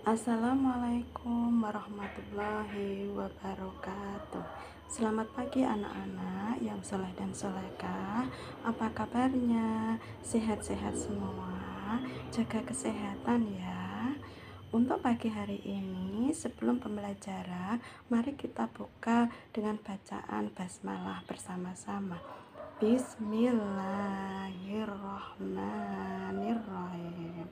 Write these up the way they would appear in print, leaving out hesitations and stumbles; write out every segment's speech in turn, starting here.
Assalamualaikum warahmatullahi wabarakatuh. Selamat pagi anak-anak yang soleh dan solehah. Apa kabarnya? Sehat-sehat semua. Jaga kesehatan ya. Untuk pagi hari ini, sebelum pembelajaran, mari kita buka dengan bacaan basmalah bersama-sama. Bismillahirrahmanirrahim.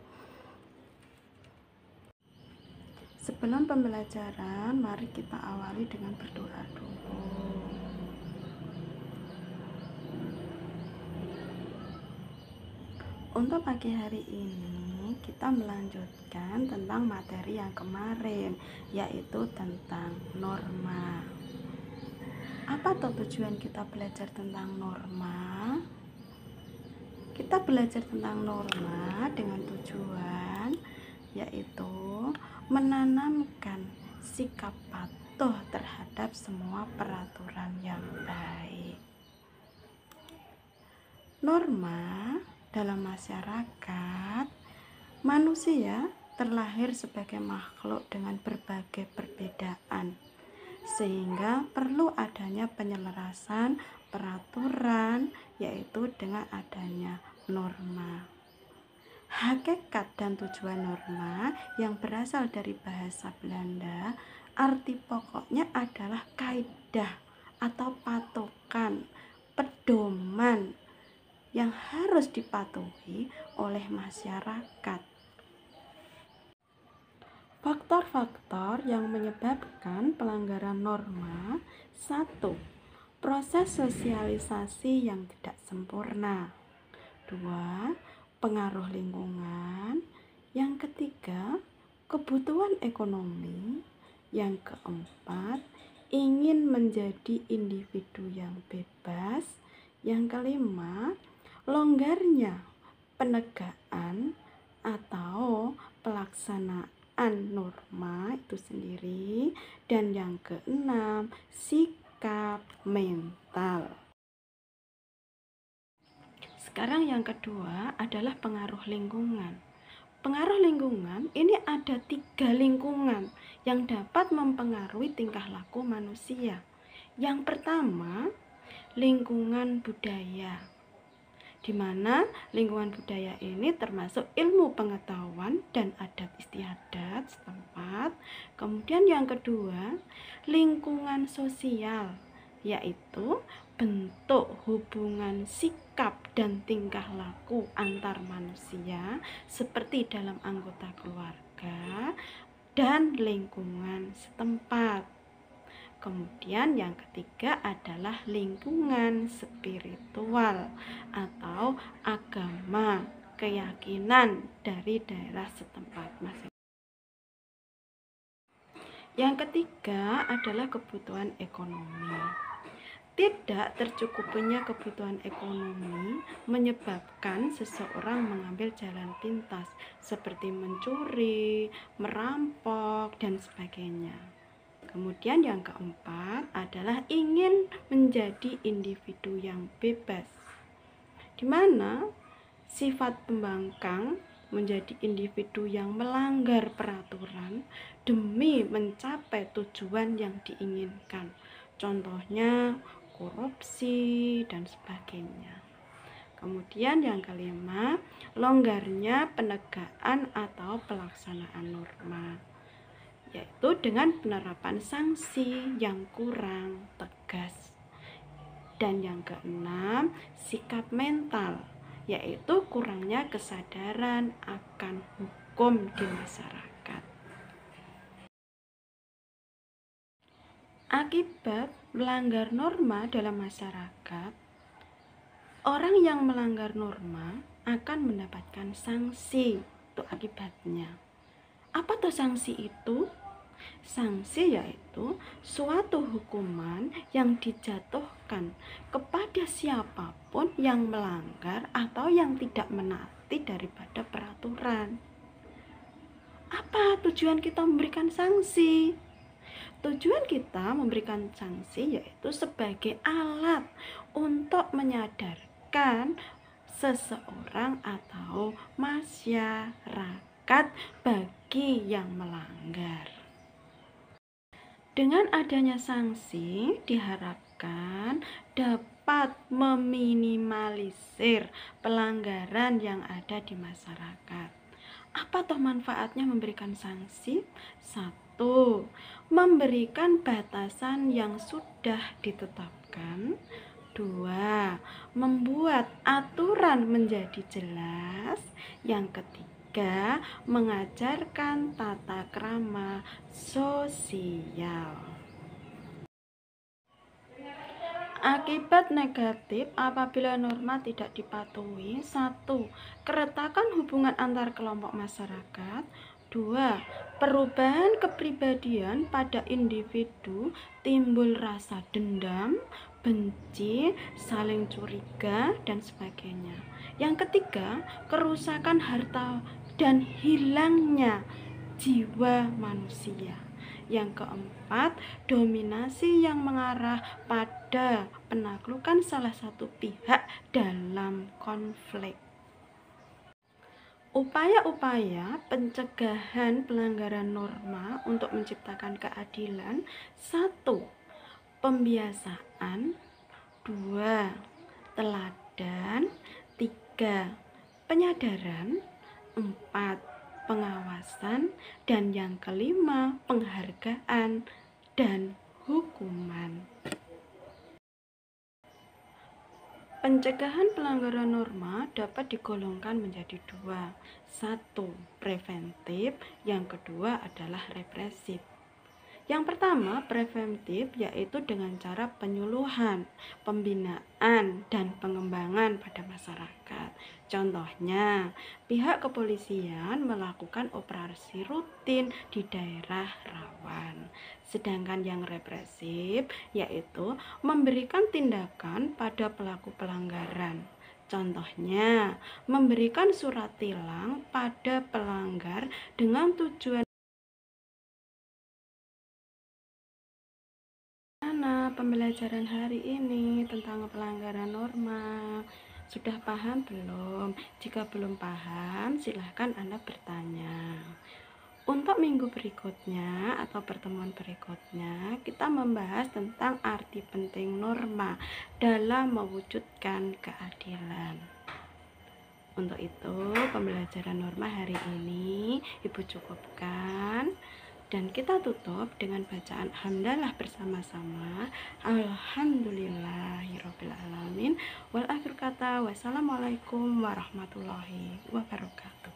Sebelum pembelajaran, mari kita awali dengan berdoa dulu. Untuk pagi hari ini, kita melanjutkan tentang materi yang kemarin, yaitu tentang norma. Apa tujuan kita belajar tentang norma? Kita belajar tentang norma dengan tujuan yaitu menanamkan sikap patuh terhadap semua peraturan yang baik. Norma dalam masyarakat, manusia terlahir sebagai makhluk dengan berbagai perbedaan, sehingga perlu adanya penyelarasan peraturan, yaitu dengan adanya norma. Hakikat dan tujuan norma yang berasal dari bahasa Belanda, arti pokoknya adalah kaidah atau patokan, pedoman yang harus dipatuhi oleh masyarakat. Faktor-faktor yang menyebabkan pelanggaran norma: 1. Proses sosialisasi yang tidak sempurna. 2. Pengaruh lingkungan. Yang ketiga, kebutuhan ekonomi. Yang keempat, ingin menjadi individu yang bebas. Yang kelima, longgarnya penegakan atau pelaksanaan norma itu sendiri. Dan yang keenam, sikap mental. Sekarang yang kedua adalah pengaruh lingkungan. Pengaruh lingkungan ini ada 3 lingkungan yang dapat mempengaruhi tingkah laku manusia. Yang pertama, lingkungan budaya, di mana lingkungan budaya ini termasuk ilmu pengetahuan dan adat istiadat setempat. Kemudian yang kedua, lingkungan sosial, yaitu bentuk hubungan sikap dan tingkah laku antar manusia seperti dalam anggota keluarga dan lingkungan setempat. Kemudian yang ketiga adalah lingkungan spiritual atau agama, keyakinan dari daerah setempat masing-masing. Yang ketiga adalah kebutuhan ekonomi. Tidak tercukupinya kebutuhan ekonomi menyebabkan seseorang mengambil jalan pintas seperti mencuri, merampok, dan sebagainya. Kemudian yang keempat adalah ingin menjadi individu yang bebas, di mana sifat pembangkang menjadi individu yang melanggar peraturan demi mencapai tujuan yang diinginkan. Contohnya korupsi dan sebagainya. Kemudian yang kelima, longgarnya penegakan atau pelaksanaan norma, yaitu dengan penerapan sanksi yang kurang tegas. Dan yang keenam, sikap mental, yaitu kurangnya kesadaran akan hukum di masyarakat. Akibat melanggar norma dalam masyarakat, orang yang melanggar norma akan mendapatkan sanksi. Itu akibatnya. Apa tuh sanksi itu? Sanksi yaitu suatu hukuman yang dijatuhkan kepada siapapun yang melanggar atau yang tidak menaati daripada peraturan. Apa tujuan kita memberikan sanksi? Tujuan kita memberikan sanksi yaitu sebagai alat untuk menyadarkan seseorang atau masyarakat masyarakat bagi yang melanggar. Dengan adanya sanksi diharapkan dapat meminimalisir pelanggaran yang ada di masyarakat. Apa toh manfaatnya memberikan sanksi? Satu, memberikan batasan yang sudah ditetapkan. Dua, membuat aturan menjadi jelas. Yang ketiga, mengajarkan tata krama sosial. Akibat negatif apabila norma tidak dipatuhi: 1. Keretakan hubungan antar kelompok masyarakat. 2. Perubahan kepribadian pada individu, timbul rasa dendam, benci, saling curiga, dan sebagainya. Yang ketiga, kerusakan harta dan hilangnya jiwa manusia. Yang keempat, dominasi yang mengarah pada penaklukan salah satu pihak dalam konflik. Upaya-upaya pencegahan pelanggaran norma untuk menciptakan keadilan: 1. Pembiasaan. 2. Teladan. 3. Penyadaran. 4. Pengawasan. Dan yang kelima, penghargaan dan hukuman. Pencegahan pelanggaran norma dapat digolongkan menjadi dua. 1. Preventif, yang kedua adalah represif. Yang pertama, preventif, yaitu dengan cara penyuluhan, pembinaan, dan pengembangan pada masyarakat. Contohnya, pihak kepolisian melakukan operasi rutin di daerah rawan. Sedangkan yang represif, yaitu memberikan tindakan pada pelaku pelanggaran. Contohnya, memberikan surat tilang pada pelanggar dengan tujuan pembelajaran hari ini tentang pelanggaran norma. Sudah paham belum? Jika belum paham, silahkan Anda bertanya. Untuk minggu berikutnya atau pertemuan berikutnya, kita membahas tentang arti penting norma dalam mewujudkan keadilan. Untuk itu, pembelajaran norma hari ini Ibu cukupkan. Dan kita tutup dengan bacaan hamdalah bersama-sama. Alhamdulillahirobbilalamin. Wal akhir kata, wassalamualaikum warahmatullahi wabarakatuh.